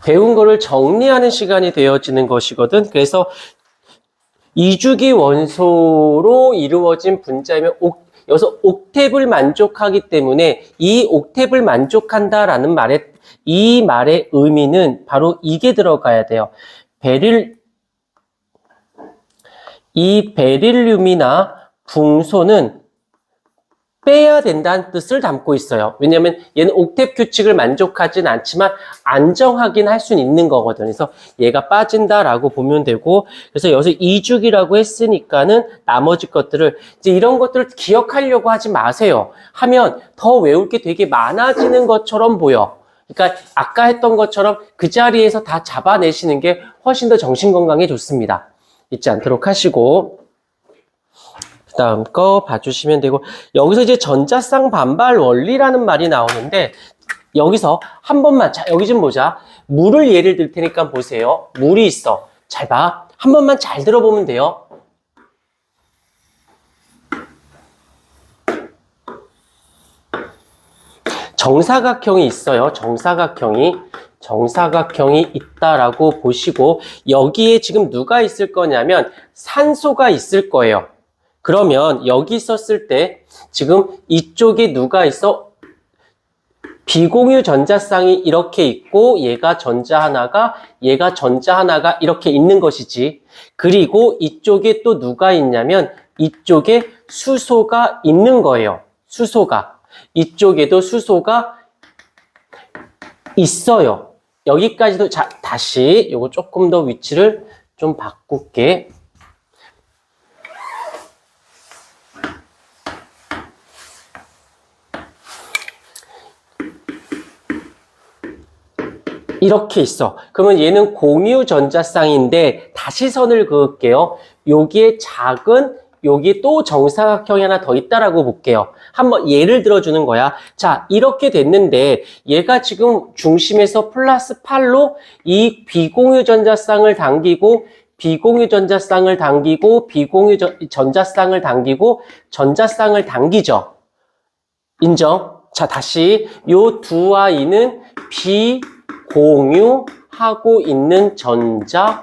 배운 거를 정리하는 시간이 되어지는 것이거든. 그래서 이주기 원소로 이루어진 분자이면 여기서 옥텟을 만족하기 때문에 이 옥텟을 만족한다라는 이 말의 의미는 바로 이게 들어가야 돼요. 이 베릴륨이나 붕소는 빼야 된다는 뜻을 담고 있어요. 왜냐하면 얘는 옥텟 규칙을 만족하진 않지만 안정하긴 할 수는 있는 거거든요. 그래서 얘가 빠진다라고 보면 되고, 그래서 여기서 이주기라고 했으니까는 나머지 것들을 이제 이런 것들을 기억하려고 하지 마세요. 하면 더 외울 게 되게 많아지는 것처럼 보여. 그러니까 아까 했던 것처럼 그 자리에서 다 잡아내시는 게 훨씬 더 정신 건강에 좋습니다. 잊지 않도록 하시고. 그 다음 거 봐주시면 되고, 여기서 이제 전자쌍 반발 원리라는 말이 나오는데, 여기서 한 번만, 자, 여기 좀 보자. 물을 예를 들 테니까 보세요. 물이 있어. 잘 봐. 한 번만 잘 들어보면 돼요. 정사각형이 있어요. 정사각형이 있다라고 보시고, 여기에 지금 누가 있을 거냐면 산소가 있을 거예요. 그러면 여기 있었을 때 지금 이쪽에 누가 있어? 비공유 전자쌍이 이렇게 있고 얘가 전자 하나가 이렇게 있는 것이지. 그리고 이쪽에 또 누가 있냐면 이쪽에 수소가 있는 거예요. 수소가. 이쪽에도 수소가 있어요. 여기까지도. 자, 다시 요거 조금 더 위치를 좀 바꿀게. 이렇게 있어. 그러면 얘는 공유 전자쌍인데 다시 선을 그을게요. 여기에 작은, 여기 또 정사각형이 하나 더 있다라고 볼게요. 한번 예를 들어주는 거야. 자, 이렇게 됐는데 얘가 지금 중심에서 플러스 8로 이 비공유 전자쌍을 당기고 전자쌍을 당기죠. 인정? 자, 다시 요 두 아이는 비공유하고 있는 전자쌍이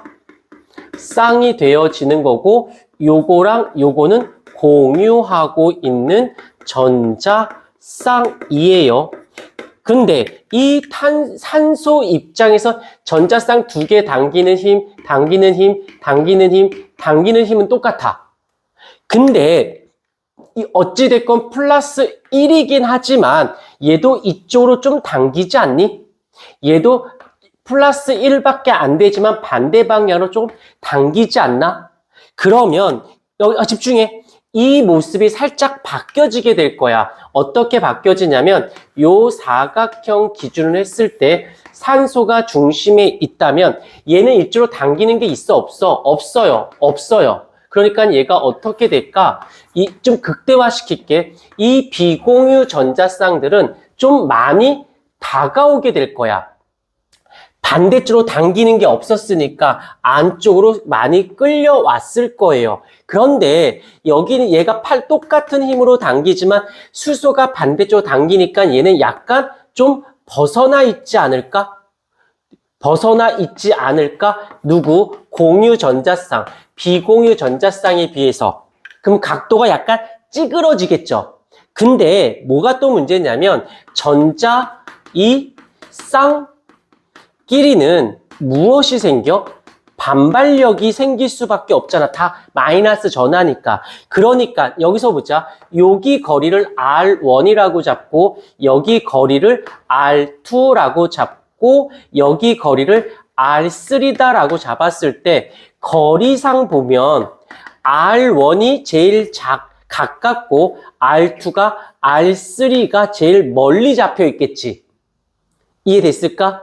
되어지는 거고, 요거랑 요거는 공유하고 있는 전자쌍이에요. 근데 이 산소 입장에서 전자쌍 두 개 당기는 힘은 똑같아. 근데 어찌됐건 플러스 1이긴 하지만 얘도 이쪽으로 좀 당기지 않니? 얘도 플러스 1밖에 안 되지만 반대 방향으로 좀 당기지 않나? 그러면 여기 집중해. 이 모습이 살짝 바뀌어지게 될 거야. 어떻게 바뀌어지냐면 요 사각형 기준을 했을 때 산소가 중심에 있다면 얘는 이쪽으로 당기는 게 있어 없어? 없어요. 그러니까 얘가 어떻게 될까? 좀 극대화시킬게. 이 비공유 전자쌍들은 좀 많이 다가오게 될 거야. 반대쪽으로 당기는 게 없었으니까 안쪽으로 많이 끌려왔을 거예요. 그런데 여기는 얘가 똑같은 힘으로 당기지만 수소가 반대쪽으로 당기니까 얘는 약간 좀 벗어나 있지 않을까? 누구? 공유 전자쌍, 비공유 전자쌍에 비해서. 그럼 각도가 약간 찌그러지겠죠. 근데 뭐가 또 문제냐면 이 쌍끼리는 무엇이 생겨? 반발력이 생길 수밖에 없잖아. 다 마이너스 전하니까. 그러니까 여기서 보자. 여기 거리를 R1이라고 잡고 여기 거리를 R2라고 잡고 여기 거리를 R3다라고 잡았을 때 거리상 보면 R1이 제일 가깝고 R3가 제일 멀리 잡혀 있겠지. 이해됐을까?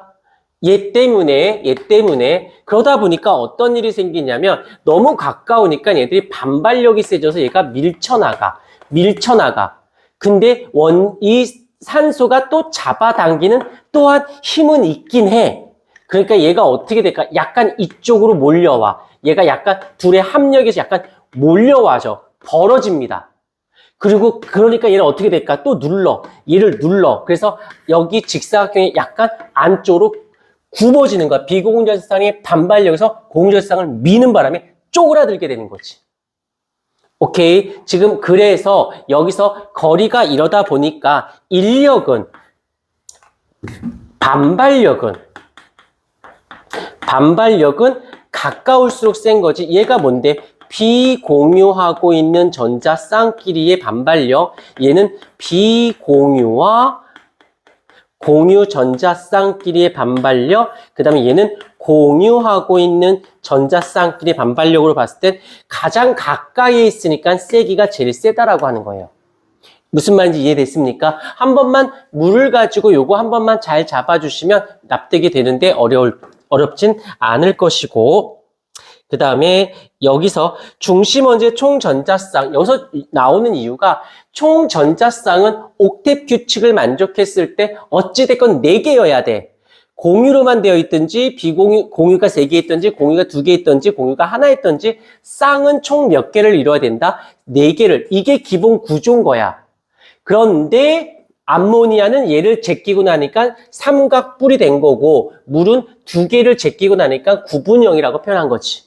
얘 때문에 그러다 보니까 어떤 일이 생기냐면 너무 가까우니까 얘들이 반발력이 세져서 얘가 밀쳐나가. 근데 이 산소가 또 잡아당기는 또한 힘은 있긴 해. 그러니까 얘가 어떻게 될까? 약간 이쪽으로 몰려와. 얘가 약간 둘의 합력에서 약간 몰려와죠. 벌어집니다. 그러니까 얘는 어떻게 될까? 또 얘를 눌러. 그래서 여기 직사각형이 약간 안쪽으로 굽어지는 거야. 비공유전자쌍의 반발력에서 공유전자쌍을 미는 바람에 쪼그라들게 되는 거지. 오케이. 지금 그래서 여기서 거리가 이러다 보니까 인력은 반발력은 가까울수록 센 거지. 얘가 뭔데? 비공유하고 있는 전자쌍끼리의 반발력. 얘는 비공유와 공유 전자쌍끼리의 반발력. 그 다음에 얘는 공유하고 있는 전자쌍끼리의 반발력으로 봤을 땐 가장 가까이에 있으니까 세기가 제일 세다라고 하는 거예요. 무슨 말인지 이해됐습니까? 한 번만 물을 가지고 요거 한 번만 잘 잡아주시면 납득이 되는데 어렵진 않을 것이고, 그 다음에 여기서 중심원소의 총전자쌍, 여기서 나오는 이유가 총전자쌍은 옥텟 규칙을 만족했을 때 어찌됐건 4개여야 돼. 공유로만 되어 있든지 공유가 3개 있든지 공유가 2개 있든지 공유가 하나 있든지 쌍은 총 몇 개를 이루어야 된다? 4개를. 이게 기본 구조인 거야. 그런데 암모니아는 얘를 제끼고 나니까 삼각뿔이 된 거고 물은 2개를 제끼고 나니까 구분형이라고 표현한 거지.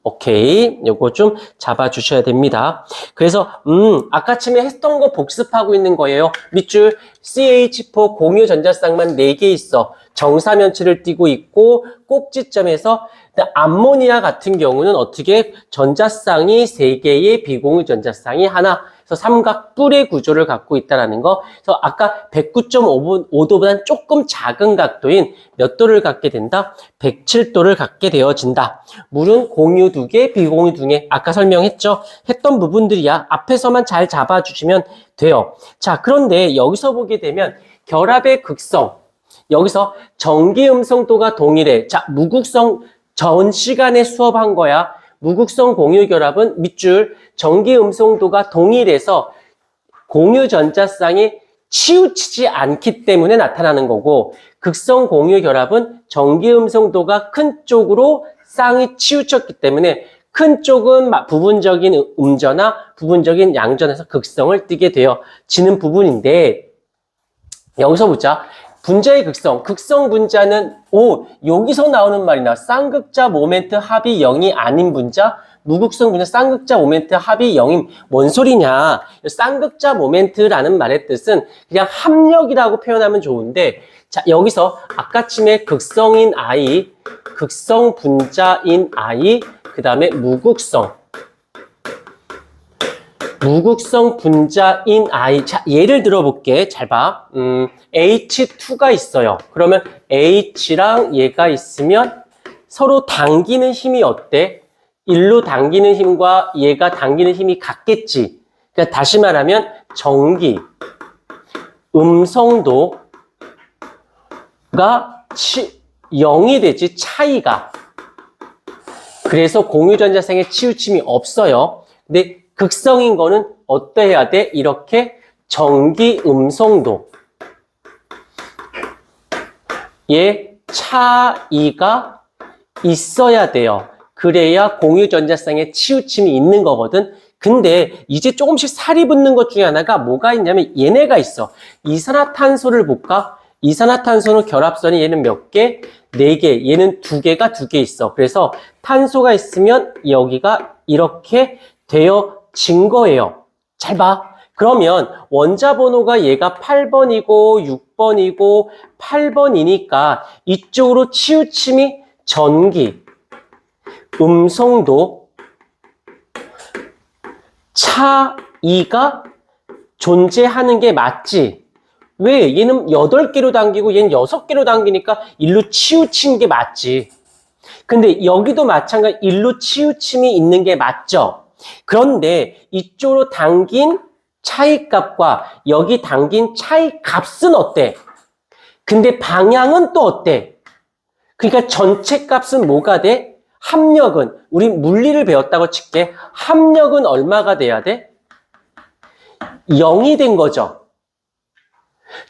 오케이. 요거 좀 잡아주셔야 됩니다. 그래서 아까쯤에 했던 거 복습하고 있는 거예요. 밑줄 CH4 공유 전자쌍만 4개 있어. 정사면체를 띠고 있고 꼭지점에서 암모니아 같은 경우는 어떻게 전자쌍이 3개의 비공유 전자쌍이 하나. 그래서 삼각뿔의 구조를 갖고 있다는 거. 그래서 아까 109.5도보다는 조금 작은 각도인 몇 도를 갖게 된다? 107도를 갖게 되어진다. 물은 공유 2개, 비공유 2개. 아까 설명했죠? 했던 부분들이야. 앞에서만 잘 잡아주시면 돼요. 자, 그런데 여기서 보게 되면 결합의 극성. 여기서 전기 음성도가 동일해. 자, 무극성 전 시간에 수업한 거야. 무극성 공유 결합은 밑줄 전기 음성도가 동일해서 공유 전자쌍이 치우치지 않기 때문에 나타나는 거고, 극성 공유 결합은 전기 음성도가 큰 쪽으로 쌍이 치우쳤기 때문에 큰 쪽은 부분적인 음전화, 부분적인 양전에서 극성을 띠게 되어지는 부분인데, 여기서 보자. 분자의 극성. 극성 분자는 여기서 나오는 말이나 쌍극자 모멘트 합이 0이 아닌 분자, 무극성 분자 쌍극자 모멘트 합이 0인 뭔 소리냐? 쌍극자 모멘트라는 말의 뜻은 그냥 합력이라고 표현하면 좋은데, 자, 여기서 아까쯤에 극성인 I, 극성 분자인 I, 그 다음에 무극성 분자인 I. 자, 예를 들어볼게. 잘 봐. H2가 있어요. 그러면 H랑 얘가 있으면 서로 당기는 힘이 어때? 일로 당기는 힘과 얘가 당기는 힘이 같겠지. 그러니까 다시 말하면 전기, 음성도가 0이 되지, 차이가. 그래서 공유전자쌍의 치우침이 없어요. 근데 극성인 거는 어떠해야 돼? 이렇게 전기 음성도의 차이가 있어야 돼요. 그래야 공유전자쌍의 치우침이 있는 거거든. 근데 이제 조금씩 살이 붙는 것 중에 하나가 뭐가 있냐면 얘네가 있어. 이산화탄소를 볼까? 이산화탄소는 결합선이 얘는 몇 개? 4개. 얘는 2개가 2개 있어. 그래서 탄소가 있으면 여기가 이렇게 되어진 거예요. 잘 봐. 그러면 원자 번호가 얘가 8번이고 6번이고 8번이니까 이쪽으로 치우침이 전기, 음성도, 차이가 존재하는 게 맞지. 왜? 얘는 8개로 당기고 얘는 6개로 당기니까 일로 치우친 게 맞지. 근데 여기도 마찬가지 일로 치우침이 있는 게 맞죠. 그런데 이쪽으로 당긴 차이값과 여기 당긴 차이값은 어때? 근데 방향은 또 어때? 그러니까 전체 값은 뭐가 돼? 합력은, 우리 물리를 배웠다고 칠게. 합력은 얼마가 돼야 돼? 0이 된 거죠.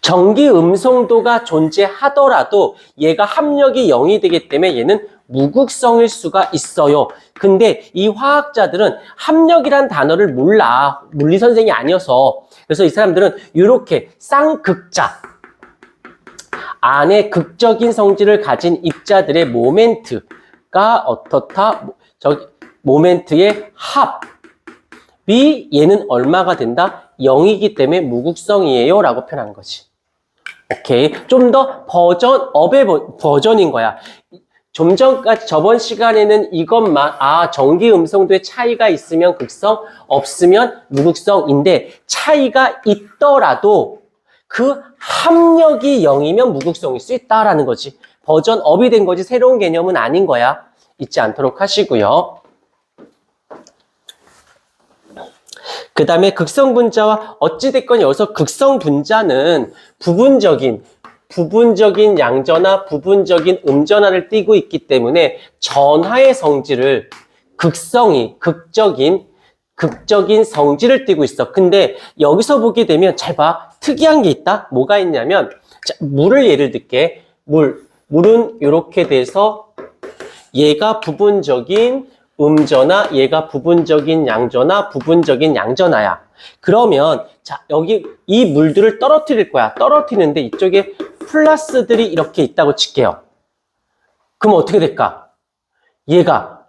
전기 음성도가 존재하더라도 얘가 합력이 0이 되기 때문에 얘는 무극성일 수가 있어요. 근데 이 화학자들은 합력이란 단어를 몰라. 물리 선생이 아니어서. 그래서 이 사람들은 이렇게 쌍극자, 안에 극적인 성질을 가진 입자들의 모멘트가 어떻다? 모멘트의 합이 얘는 얼마가 된다? 0이기 때문에 무극성이에요 라고 표현한 거지. 오케이. 좀 더 버전업의 버전인 거야. 좀 전까지, 저번 시간에는 이것만, 전기 음성도의 차이가 있으면 극성, 없으면 무극성인데, 차이가 있더라도 그 합력이 0이면 무극성일 수 있다라는 거지. 버전업이 된 거지, 새로운 개념은 아닌 거야. 잊지 않도록 하시고요. 그 다음에 극성분자와 어찌됐건 여기서 극성분자는 부분적인 양전화, 부분적인 음전화를 띠고 있기 때문에 전하의 성질을 극적인 성질을 띠고 있어. 근데 여기서 보게 되면 잘 봐. 특이한 게 있다. 뭐가 있냐면, 자, 물을 예를 들게. 물은 이렇게 돼서 얘가 부분적인 음전화, 얘가 부분적인 양전화, 부분적인 양전화야. 그러면 자, 여기 이 물들을 떨어뜨릴 거야. 떨어뜨리는데 이쪽에 플러스들이 이렇게 있다고 칠게요. 그럼 어떻게 될까? 얘가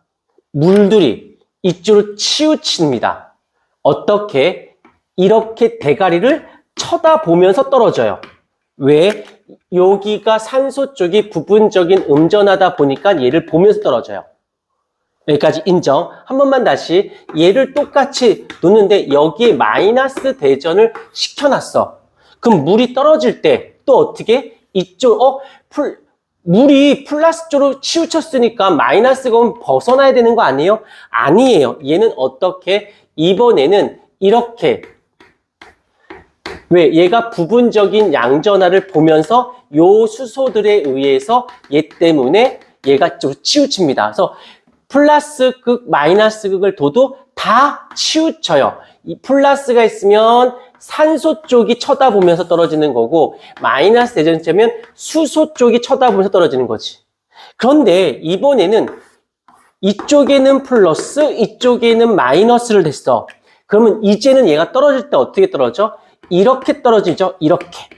물들이 이쪽으로 치우칩니다. 어떻게? 이렇게 대가리를 쳐다보면서 떨어져요. 왜? 여기가 산소 쪽이 부분적인 음전하다 보니까 얘를 보면서 떨어져요. 여기까지 인정. 한 번만 다시. 얘를 똑같이 놓는데 여기에 마이너스 대전을 시켜놨어. 그럼 물이 떨어질 때 또 어떻게? 이쪽, 물이 플러스 쪽으로 치우쳤으니까 마이너스가 벗어나야 되는 거 아니에요? 아니에요. 얘는 어떻게? 이번에는 이렇게. 왜? 얘가 부분적인 양전화를 보면서 요 수소들에 의해서 얘 때문에 얘가 좀 치우칩니다. 그래서 플러스 극, 마이너스 극을 둬도 다 치우쳐요. 이 플러스가 있으면 산소 쪽이 쳐다보면서 떨어지는 거고, 마이너스 대전체면 수소 쪽이 쳐다보면서 떨어지는 거지. 그런데 이번에는 이쪽에는 플러스, 이쪽에는 마이너스를 냈어. 그러면 이제는 얘가 떨어질 때 어떻게 떨어져? 이렇게 떨어지죠. 이렇게.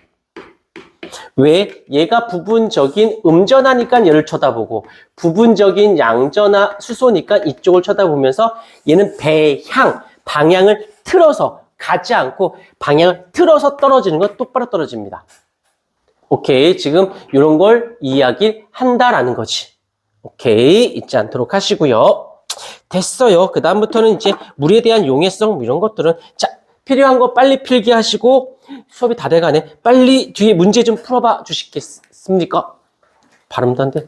왜? 얘가 부분적인 음전하니까 얘를 쳐다보고, 부분적인 양전하 수소니까 이쪽을 쳐다보면서 얘는 방향을 틀어서 가지 않고 방향을 틀어서 떨어지는 건 똑바로 떨어집니다. 오케이. 지금 이런 걸 이야기한다라는 거지. 오케이. 잊지 않도록 하시고요. 됐어요. 그 다음부터는 이제 물에 대한 용해성 이런 것들은 자, 필요한 거 빨리 필기하시고 수업이 다 돼가네. 빨리 뒤에 문제 좀 풀어봐 주시겠습니까? 발음도 안 돼.